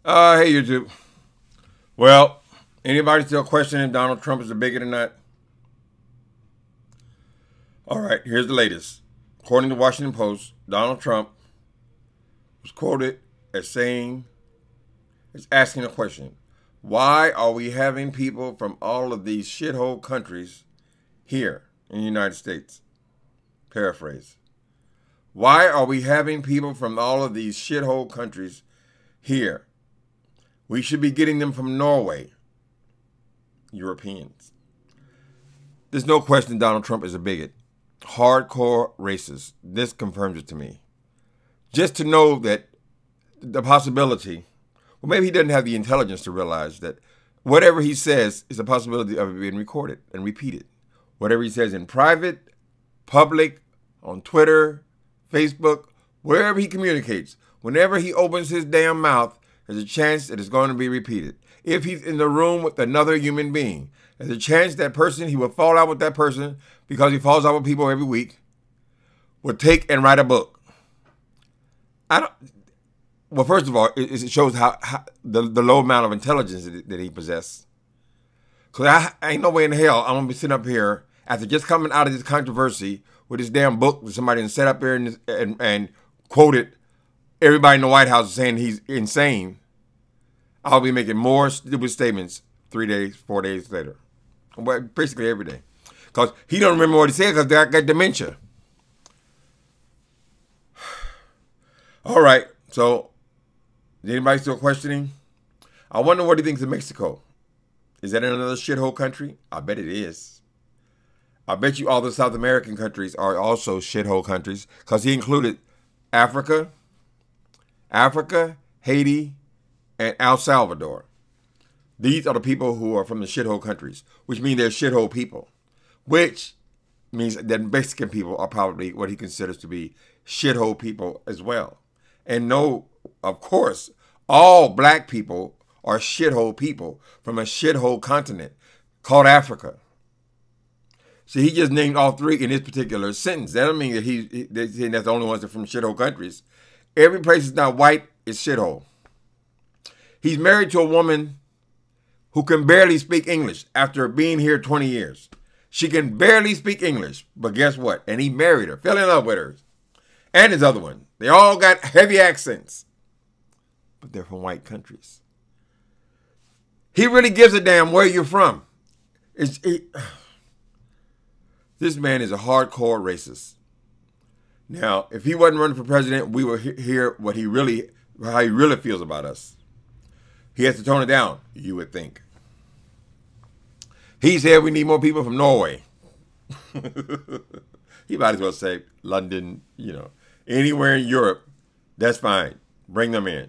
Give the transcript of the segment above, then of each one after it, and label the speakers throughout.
Speaker 1: Hey YouTube. Well, anybody still questioning if Donald Trump is a bigot or not? All right, here's the latest. According to the Washington Post, Donald Trump was quoted as asking a question. Why are we having people from all of these shithole countries here in the United States? Paraphrase. Why are we having people from all of these shithole countries here? We should be getting them from Norway, Europeans. There's no question Donald Trump is a bigot. Hardcore racist. This confirms it to me. Just to know that the possibility, well, maybe he doesn't have the intelligence to realize that whatever he says is a possibility of it being recorded and repeated. Whatever he says in private, public, on Twitter, Facebook, wherever he communicates, whenever he opens his damn mouth, there's a chance that it's going to be repeated. If he's in the room with another human being, there's a chance that person, he will fall out with that person because he falls out with people every week, will take and write a book. Well, first of all, it shows how the low amount of intelligence that he possesses. Because I ain't no way in hell I'm going to be sitting up here after just coming out of this controversy with this damn book that somebody set up here and quoted everybody in the White House saying he's insane. I'll be making more stupid statements 3 days, 4 days later. Well, basically every day. Because he don't remember what he said because I got dementia. All right, so is anybody still questioning? I wonder what he thinks of Mexico. Is that another shithole country? I bet it is. I bet you all the South American countries are also shithole countries because he included Africa, Haiti, and El Salvador. These are the people who are from the shithole countries, which means they're shithole people, which means that Mexican people are probably what he considers to be shithole people as well. And no, of course, all black people are shithole people from a shithole continent called Africa. See, he just named all three in this particular sentence. That doesn't mean that that's the only ones that are from shithole countries. Every place that's not white is shithole. He's married to a woman who can barely speak English after being here 20 years. She can barely speak English, but guess what? And he married her, fell in love with her. And his other one. They all got heavy accents, but they're from white countries. He really gives a damn where you're from. This man is a hardcore racist. Now, if he wasn't running for president, we would hear how he really feels about us. He has to tone it down, you would think. He said we need more people from Norway. He might as well say London, anywhere in Europe, that's fine. Bring them in.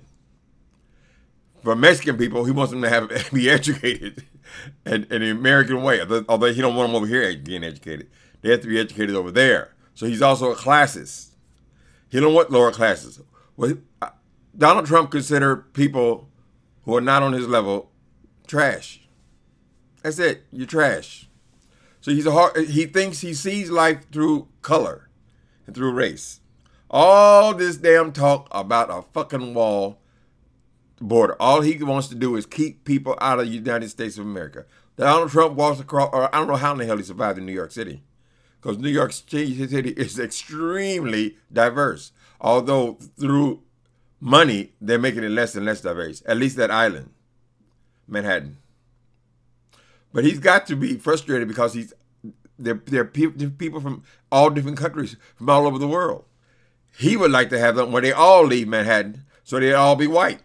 Speaker 1: For Mexican people, he wants them to be educated in the American way, although he don't want them over here being educated. They have to be educated over there. So he's also a classist. He don't want lower classes. Well, Donald Trump considered people who are not on his level trash. That's it. You're trash. So he thinks he sees life through color and through race. All this damn talk about a fucking wall border. All he wants to do is keep people out of the United States of America. Donald Trump walks across, or I don't know how in the hell he survived in New York City. Because New York City is extremely diverse. Although through money, they're making it less and less diverse. At least that island, Manhattan. But he's got to be frustrated because they're people from all different countries, from all over the world. He would like to have them where they all leave Manhattan so they'd all be white.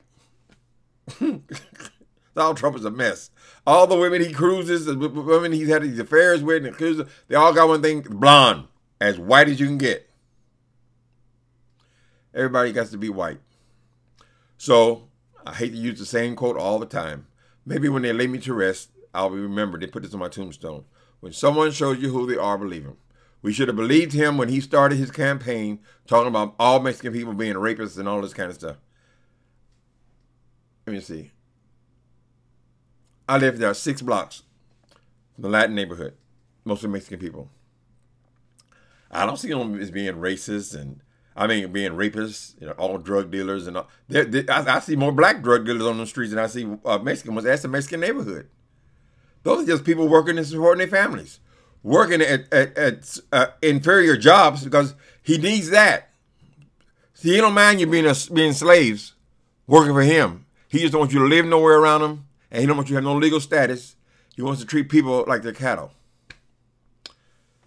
Speaker 1: Donald Trump is a mess. All the women he cruises, the women he's had these affairs with, and cruises, they all got one thing: blonde, as white as you can get. Everybody got to be white. So I hate to use the same quote all the time. Maybe when they lay me to rest, I'll remember. They put this on my tombstone. When someone shows you who they are, believe him. We should have believed him when he started his campaign talking about all Mexican people being rapists and all this kind of stuff. Let me see. I live there 6 blocks from the Latin neighborhood, mostly Mexican people. I don't see them as being racist, and I mean, being rapists, all drug dealers and all. I see more black drug dealers on the streets than I see Mexican ones. That's a Mexican neighborhood. Those are just people working and supporting their families, working at inferior jobs because he needs that. See, he don't mind you being slaves, working for him. He just don't want you to live nowhere around him, and he don't want you to have no legal status. He wants to treat people like they're cattle.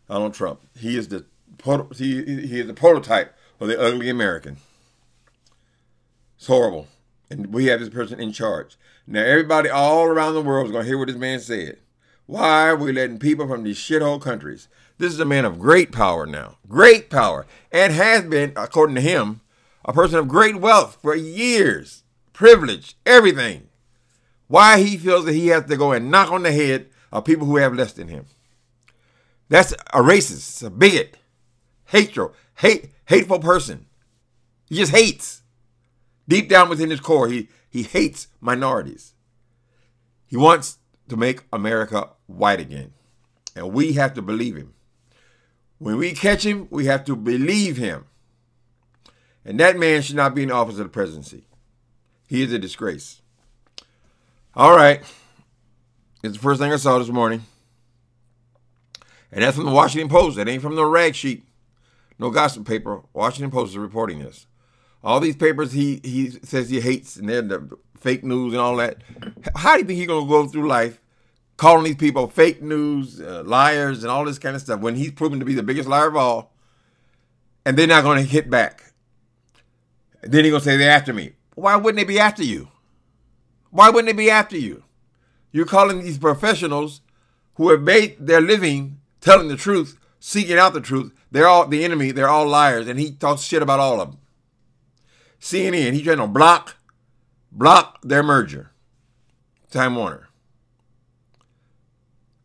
Speaker 1: Donald Trump. He is the prototype of the ugly American. It's horrible. And we have this person in charge. Now everybody all around the world is going to hear what this man said. Why are we letting people from these shithole countries? This is a man of great power now. Great power. And has been, according to him, a person of great wealth for years. Privilege. Everything. Why he feels that he has to go and knock on the head of people who have less than him. That's a racist, a bigot, hateful person. He just hates. Deep down within his core, he hates minorities. He wants to make America white again. And we have to believe him. When we catch him, we have to believe him. And that man should not be in the office of the presidency. He is a disgrace. All right. It's the first thing I saw this morning. And that's from the Washington Post. That ain't from the rag sheet. No gossip paper. Washington Post is reporting this. All these papers he says he hates, and they're the fake news and all that. How do you think he's going to go through life calling these people fake news, liars, and all this kind of stuff when he's proven to be the biggest liar of all, and they're not going to hit back? And then he's going to say, they're after me. Why wouldn't they be after you? Why wouldn't they be after you? You're calling these professionals who have made their living telling the truth, seeking out the truth. They're all the enemy. They're all liars. And he talks shit about all of them. CNN, he's trying to block their merger. Time Warner.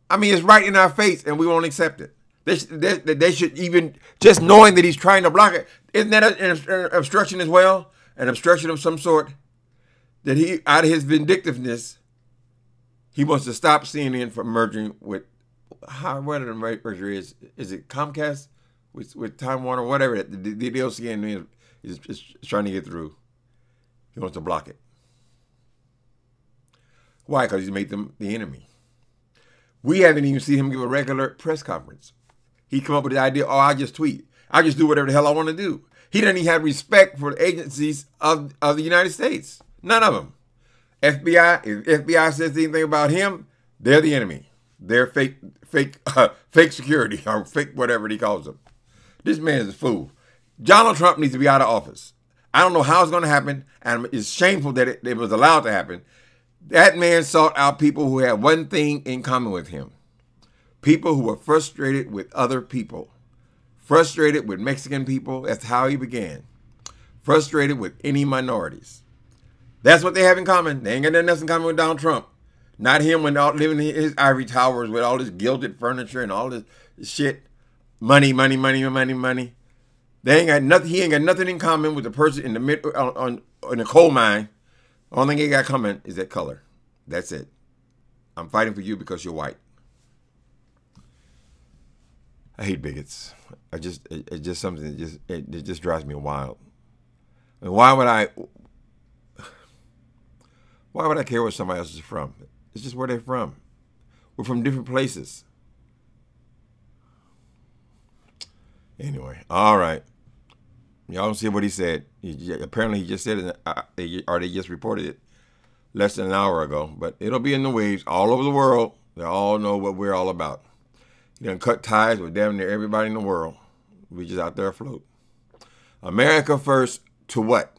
Speaker 1: I mean, it's right in our face and we won't accept it. They should even, just knowing that he's trying to block it, isn't that an obstruction as well? An obstruction of some sort? That he, out of his vindictiveness, he wants to stop CNN from merging with, whatever the merger is it Comcast with Time Warner, whatever the deal CNN is trying to get through. He wants to block it. Why? Because he's made them the enemy. We haven't even seen him give a regular press conference. He come up with the idea, I just tweet. I just do whatever the hell I want to do. He doesn't even have respect for the agencies of the United States. None of them. FBI, if FBI says anything about him, they're the enemy. They're fake security or fake whatever he calls them. This man is a fool. Donald Trump needs to be out of office. I don't know how it's going to happen, and it's shameful that it was allowed to happen. That man sought out people who had one thing in common with him. People who were frustrated with other people. Frustrated with Mexican people. That's how he began. Frustrated with any minorities. That's what they have in common. They ain't got nothing else in common with Donald Trump. Not him when living in his ivory towers with all this gilded furniture and all this shit. Money. They ain't got nothing. He ain't got nothing in common with the person in the in the coal mine. Only thing he got coming is that color. That's it. I'm fighting for you because you're white. I hate bigots. It's just something that it just drives me wild. I mean, why would I care where somebody else is from? It's just where they're from. We're from different places. Anyway, all right. Y'all don't see what he said. Apparently he just said it, or they just reported it less than an hour ago. But it'll be in the waves all over the world. They all know what we're all about. He done cut ties with damn near everybody in the world. We just out there afloat. America first to what?